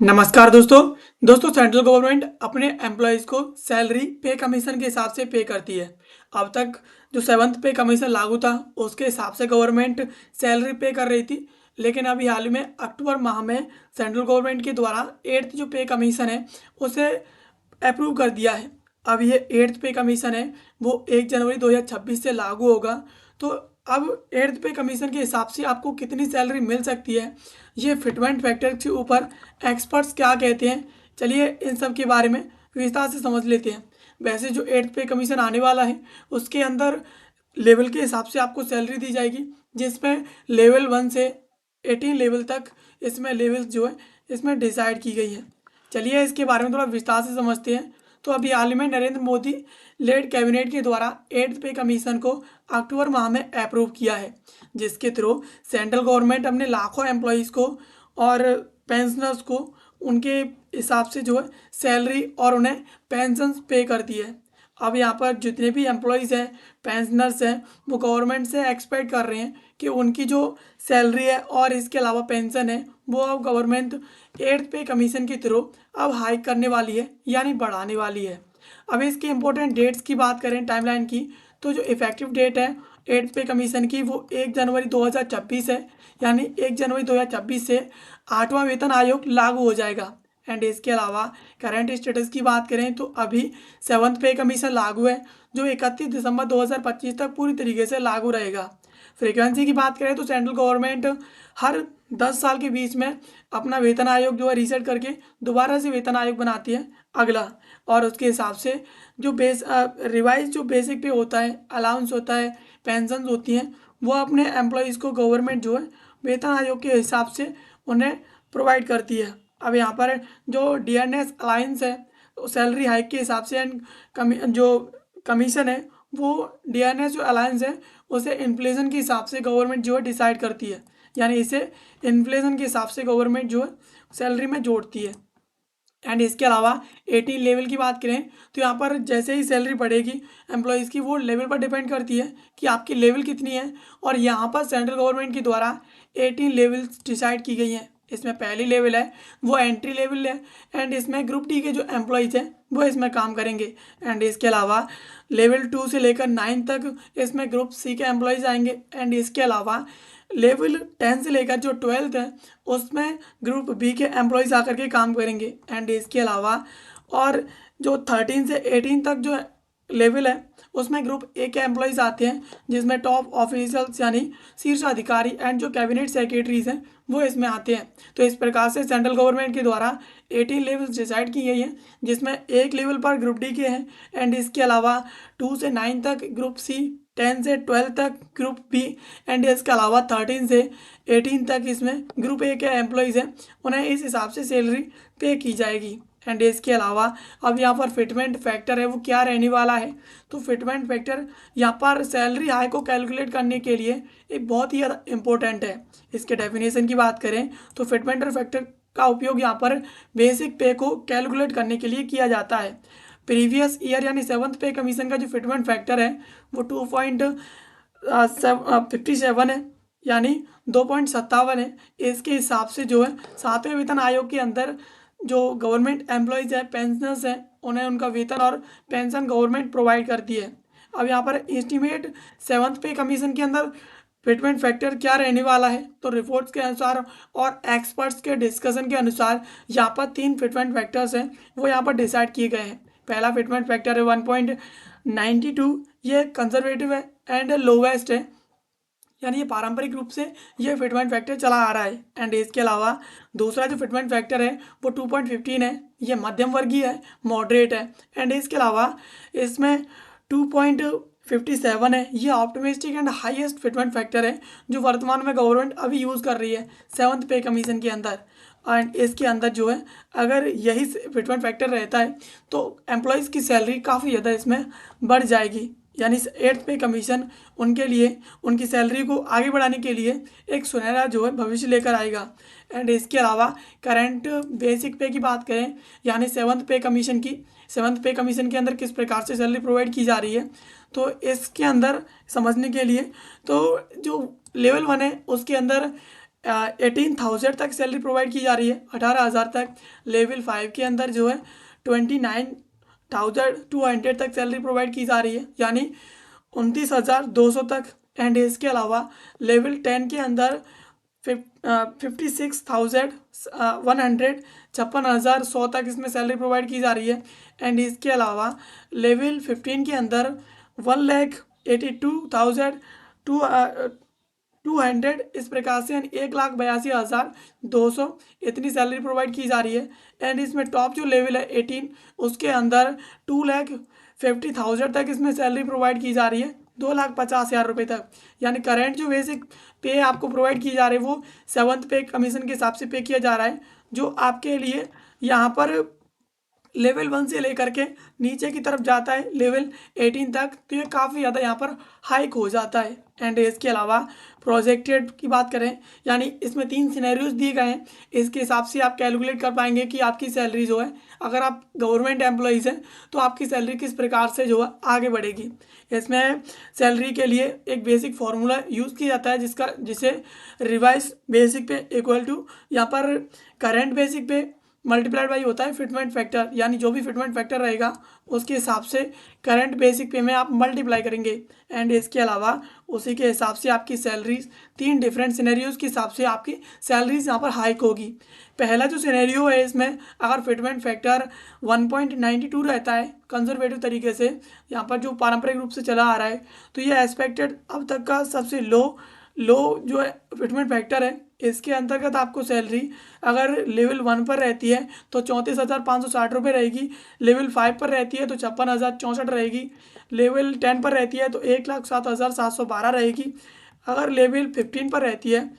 नमस्कार दोस्तों central government अपने एम्प्लॉयज़ को सैलरी पे कमीशन के हिसाब से पे करती है। अब तक जो सेवन्थ पे कमीशन लागू था उसके हिसाब से गवर्नमेंट सैलरी पे कर रही थी, लेकिन अभी हाल ही में अक्टूबर माह में सेंट्रल गवर्नमेंट के द्वारा एट्थ जो पे कमीशन है उसे अप्रूव कर दिया है। अब ये एट्थ पे कमीशन है वो 1 जनवरी 2026 से लागू होगा। तो अब एट्थ पे कमीशन के हिसाब से आपको कितनी सैलरी मिल सकती है, ये फिटमेंट फैक्टर के ऊपर एक्सपर्ट्स क्या कहते हैं, चलिए इन सब के बारे में विस्तार से समझ लेते हैं। वैसे जो एट्थ पे कमीशन आने वाला है उसके अंदर लेवल के हिसाब से आपको सैलरी दी जाएगी, जिसमें लेवल 1 से 18 लेवल तक इसमें लेवल्स जो है इसमें डिसाइड की गई है। चलिए इसके बारे में थोड़ा विस्तार से समझते हैं। तो अभी हाल ही में नरेंद्र मोदी लेड कैबिनेट के द्वारा एट्थ पे कमीशन को अक्टूबर माह में अप्रूव किया है, जिसके थ्रू सेंट्रल गवर्नमेंट अपने लाखों एम्प्लॉयज़ को और पेंशनर्स को उनके हिसाब से जो है सैलरी और उन्हें पेंशन पे करती है। अब यहाँ पर जितने भी एम्प्लॉयज़ हैं, पेंशनर्स हैं, वो गवर्नमेंट से एक्सपेक्ट कर रहे हैं कि उनकी जो सैलरी है और इसके अलावा पेंशन है वो अब गवर्नमेंट एट्थ पे कमीशन के थ्रू अब हाइक करने वाली है, यानी बढ़ाने वाली है। अब इसके इम्पोर्टेंट डेट्स की बात करें टाइमलाइन की, तो जो इफेक्टिव डेट है एट्थ पे कमीशन की वो 1 जनवरी 2026 है, यानी 1 जनवरी 2026 से 8वां वेतन आयोग लागू हो जाएगा। एंड इसके अलावा करंट स्टेटस की बात करें तो अभी सेवन्थ पे कमीशन लागू है, जो 31 दिसंबर 2025 तक पूरी तरीके से लागू रहेगा। फ्रीक्वेंसी की बात करें तो सेंट्रल गवर्नमेंट हर 10 साल के बीच में अपना वेतन आयोग जो है रीसेट करके दोबारा से वेतन आयोग बनाती है अगला, और उसके हिसाब से जो रिवाइज जो बेसिक पे होता है, अलाउंस होता है, पेंशन होती हैं, वो अपने एम्प्लॉयज़ को गवर्नमेंट जो है वेतन आयोग के हिसाब से उन्हें प्रोवाइड करती है। अब यहाँ पर जो डीएनएस अलायंस है सैलरी हाइक के हिसाब से एंड जो कमीशन है वो डीएनएस जो अलायंस है उसे इन्फ्लेशन के हिसाब से गवर्नमेंट जो है डिसाइड करती है, यानी इसे इन्फ्लेशन के हिसाब से गवर्नमेंट जो है सैलरी में जोड़ती है। एंड इसके अलावा 18 लेवल की बात करें तो यहाँ पर जैसे ही सैलरी बढ़ेगी एम्प्लॉयज़ की, वो लेवल पर डिपेंड करती है कि आपकी लेवल कितनी है। और यहाँ पर सेंट्रल गवर्नमेंट के द्वारा 18 लेवल्स डिसाइड की गई हैं। इसमें पहली लेवल है वो एंट्री लेवल है, एंड इसमें ग्रुप डी के जो एम्प्लॉयज़ हैं वो इसमें काम करेंगे। एंड इसके अलावा लेवल 2 से लेकर 9 तक इसमें ग्रुप सी के एम्प्लॉयज़ आएंगे। एंड इसके अलावा लेवल 10 से लेकर जो 12th है उसमें ग्रुप बी के एम्प्लॉयज़ आकर के काम करेंगे। एंड इसके अलावा और जो 13 से 18 तक जो लेवल है उसमें ग्रुप ए के एम्प्लॉयज़ आते हैं, जिसमें टॉप ऑफिशियल्स यानी शीर्ष अधिकारी एंड जो कैबिनेट सेक्रेटरीज हैं वो इसमें आते हैं। तो इस प्रकार से सेंट्रल गवर्नमेंट के द्वारा 18 लेवल्स डिसाइड की गई हैं, जिसमें एक लेवल पर ग्रुप डी के हैं। एंड इसके अलावा 2 से 9 तक ग्रुप सी, 10 से 12 तक ग्रुप बी, एंड इसके अलावा 13 से 18 तक इसमें ग्रुप ए के एम्प्लॉयज़ हैं, उन्हें इस हिसाब से सैलरी पे की जाएगी। एंड इसके अलावा अब यहाँ पर फिटमेंट फैक्टर है वो क्या रहने वाला है, तो फिटमेंट फैक्टर यहाँ पर सैलरी हाई को कैलकुलेट करने के लिए एक बहुत ही ज़्यादा इम्पोर्टेंट है। इसके डेफिनेशन की बात करें तो फिटमेंट फैक्टर का उपयोग यहाँ पर बेसिक पे को कैलकुलेट करने के लिए किया जाता है। प्रीवियस ईयर यानी सेवन्थ पे कमीशन का जो फिटमेंट फैक्टर है वो 2.57 है, यानी 2.57 है। इसके हिसाब से जो है 7वें वेतन आयोग के अंदर जो गवर्नमेंट एम्प्लॉयज़ हैं, पेंशनर्स हैं, उन्हें उनका वेतन और पेंशन गवर्नमेंट प्रोवाइड करती है। अब यहाँ पर एस्टिमेट सेवन्थ पे कमीशन के अंदर फिटमेंट फैक्टर क्या रहने वाला है, तो रिपोर्ट्स के अनुसार और एक्सपर्ट्स के डिस्कशन के अनुसार यहाँ पर 3 फिटमेंट फैक्टर्स हैं वो यहाँ पर डिसाइड किए गए हैं। पहला फिटमेंट फैक्टर है 1.92, ये कंजर्वेटिव है एंड लोवेस्ट है, यानी ये पारंपरिक रूप से ये फिटमेंट फैक्टर चला आ रहा है। एंड इसके अलावा दूसरा जो फिटमेंट फैक्टर है वो 2.15 है, ये मध्यम वर्गीय है, मॉडरेट है। एंड इसके अलावा इसमें 2.57 है, ये optimistic and highest fitment factor है जो वर्तमान में गवर्नमेंट अभी यूज़ कर रही है सेवन्थ पे कमीशन के अंदर। एंड इसके अंदर जो है अगर यही फिटमेंट फैक्टर रहता है तो एम्प्लॉयज़ की सैलरी काफ़ी ज़्यादा इसमें बढ़ जाएगी, यानी एट्थ पे कमीशन उनके लिए उनकी सैलरी को आगे बढ़ाने के लिए एक सुनहरा जो है भविष्य लेकर आएगा। एंड इसके अलावा करंट बेसिक पे की बात करें, यानी सेवन्थ पे कमीशन के अंदर किस प्रकार से सैलरी प्रोवाइड की जा रही है, तो इसके अंदर समझने के लिए तो जो लेवल 1 है उसके अंदर 18,000 तक सैलरी प्रोवाइड की जा रही है, 18,000 तक। लेवल 5 के अंदर जो है 29,200 तक सैलरी प्रोवाइड की जा रही है, यानी 29,200 तक। एंड इसके अलावा लेवल 10 के अंदर 56,100 56,100 तक इसमें सैलरी प्रोवाइड की जा रही है। एंड इसके अलावा लेवल 15 के अंदर 1,82,200 इस प्रकार से, यानी 1,82,200 इतनी सैलरी प्रोवाइड की जा रही है। एंड इसमें टॉप जो लेवल है 18, उसके अंदर 2,50,000 तक इसमें सैलरी प्रोवाइड की जा रही है, 2,50,000 रुपये तक। यानी करेंट जो बेसिक पे आपको प्रोवाइड की जा रही है वो 7th पे कमीशन के हिसाब से पे किया जा रहा है, जो आपके लिए यहाँ पर लेवल 1 से लेकर के नीचे की तरफ जाता है लेवल 18 तक, तो ये काफ़ी ज़्यादा यहाँ पर हाइक हो जाता है। एंड इसके अलावा प्रोजेक्टेड की बात करें, यानी इसमें 3 सिनेरियोज दिए गए हैं, इसके हिसाब से आप कैलकुलेट कर पाएंगे कि आपकी सैलरी जो है, अगर आप गवर्नमेंट एम्प्लॉइज़ हैं तो आपकी सैलरी किस प्रकार से जो है आगे बढ़ेगी। इसमें सैलरी के लिए एक बेसिक फार्मूला यूज़ किया जाता है, जिसे रिवाइज बेसिक पे इक्वल टू यहाँ पर करेंट बेसिक पे मल्टीप्लाइड बाई होता है फिटमेंट फैक्टर, यानी जो भी फिटमेंट फैक्टर रहेगा उसके हिसाब से करंट बेसिक पे में आप मल्टीप्लाई करेंगे। एंड इसके अलावा उसी के हिसाब से आपकी सैलरीज 3 डिफरेंट सिनेरियोज के हिसाब से आपकी सैलरीज यहाँ पर हाइक होगी। पहला जो सिनेरियो है, इसमें अगर फिटमेंट फैक्टर 1.92 रहता है कंजर्वेटिव तरीके से, यहाँ पर जो पारंपरिक रूप से चला आ रहा है, तो ये एक्सपेक्टेड अब तक का सबसे लो जो है फिटमेंट फैक्टर है। इसके अंतर्गत आपको सैलरी अगर लेवल 1 पर रहती है तो 34,560 रुपये रहेगी, लेवल 5 पर रहती है तो 56,064 रहेगी, लेवल 10 पर रहती है तो 1,07,712 रहेगी, अगर लेवल 15 पर रहती है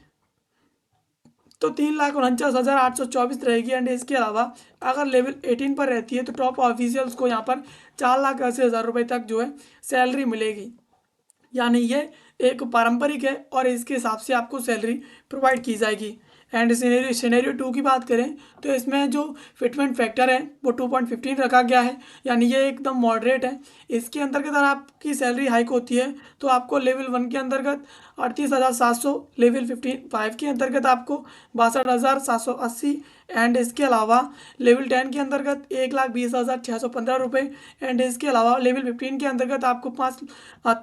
तो 3,49,824 रहेगी। एंड इसके अलावा अगर लेवल 18 पर रहती है तो टॉप ऑफिशियल्स को यहाँ पर 4,80,000 रुपये तक जो है सैलरी मिलेगी। यानी ये एक पारंपरिक है और इसके हिसाब से आपको सैलरी प्रोवाइड की जाएगी। एंड सिनेरियो 2 की बात करें तो इसमें जो फिटमेंट फैक्टर है वो 2.15 रखा गया है, यानी ये एकदम मॉडरेट है। इसके अंतर्गत अगर आपकी सैलरी हाइक होती है तो आपको लेवल 1 के अंतर्गत 38,700, लेवल 5 के अंतर्गत आपको 62,780, एंड इसके अलावा लेवल 10 के अंतर्गत 1,20,615 रुपये, एंड इसके अलावा लेवल 15 के अंतर्गत आपको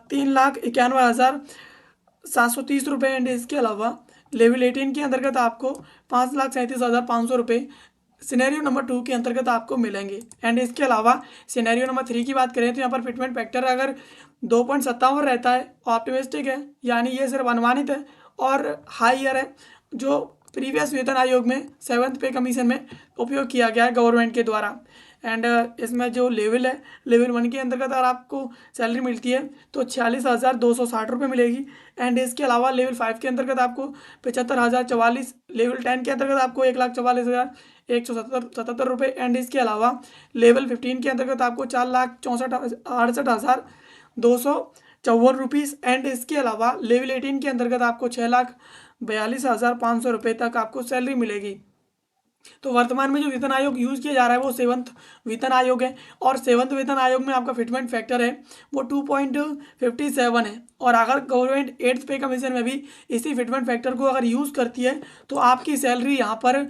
3,91,730 रुपये, एंड इसके अलावा लेवल 18 के अंतर्गत आपको 5,37,500 रुपये सिनेरियो नंबर 2 के अंतर्गत आपको मिलेंगे। एंड इसके अलावा सिनेरियो नंबर 3 की बात करें तो यहाँ पर फिटमेंट फैक्टर अगर 2.57 रहता है, ऑप्टिमिस्टिक है, यानी ये सिर्फ अनुमानित है, और हायर है, जो प्रीवियस वेतन आयोग में 7th पे कमीशन में उपयोग किया गया है गवर्नमेंट के द्वारा। एंड इसमें जो लेवल है, लेवल 1 के अंतर्गत अगर आपको सैलरी मिलती है तो 46,260 रुपये मिलेगी। एंड इसके अलावा लेवल 5 के अंतर्गत आपको 75,044, लेवल 10 के अंतर्गत आपको 1,44,177 रुपये, एंड इसके अलावा लेवल 15 के अंतर्गत आपको 4,68,254 रुपीज़, एंड इसके अलावा लेवल 18 के अंतर्गत आपको 6,42,500 रुपये तक आपको सैलरी मिलेगी। तो वर्तमान में जो वेतन आयोग यूज़ किया जा रहा है वो 7th वेतन आयोग है, और 7th वेतन आयोग में आपका फिटमेंट फैक्टर है वो 2.57 है। और अगर गवर्नमेंट 8th पे कमीशन में भी इसी फिटमेंट फैक्टर को अगर यूज़ करती है तो आपकी सैलरी यहाँ पर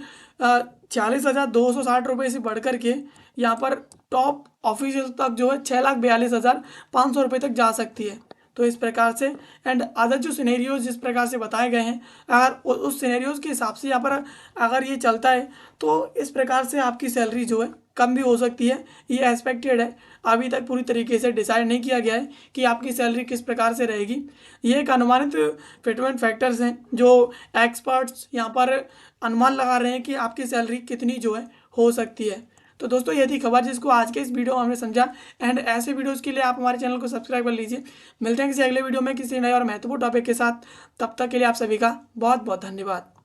46,260 रुपये से बढ़ कर के यहाँ पर टॉप ऑफिशियल तक जो है 6,42,500 रुपये तक जा सकती है। तो इस प्रकार से, एंड अदर जो सिनेरियोज जिस प्रकार से बताए गए हैं, अगर उस सिनेरियोज के हिसाब से यहाँ पर अगर ये चलता है तो इस प्रकार से आपकी सैलरी जो है कम भी हो सकती है, ये एक्सपेक्टेड है। अभी तक पूरी तरीके से डिसाइड नहीं किया गया है कि आपकी सैलरी किस प्रकार से रहेगी। ये एक अनुमानित फिटमेंट फैक्टर्स हैं जो एक्सपर्ट्स यहाँ पर अनुमान लगा रहे हैं कि आपकी सैलरी कितनी जो है हो सकती है। तो दोस्तों ये थी खबर जिसको आज के इस वीडियो में हमने समझा। एंड ऐसे वीडियोस के लिए आप हमारे चैनल को सब्सक्राइब कर लीजिए। मिलते हैं किसी अगले वीडियो में किसी नए और महत्वपूर्ण टॉपिक के साथ। तब तक के लिए आप सभी का बहुत बहुत धन्यवाद।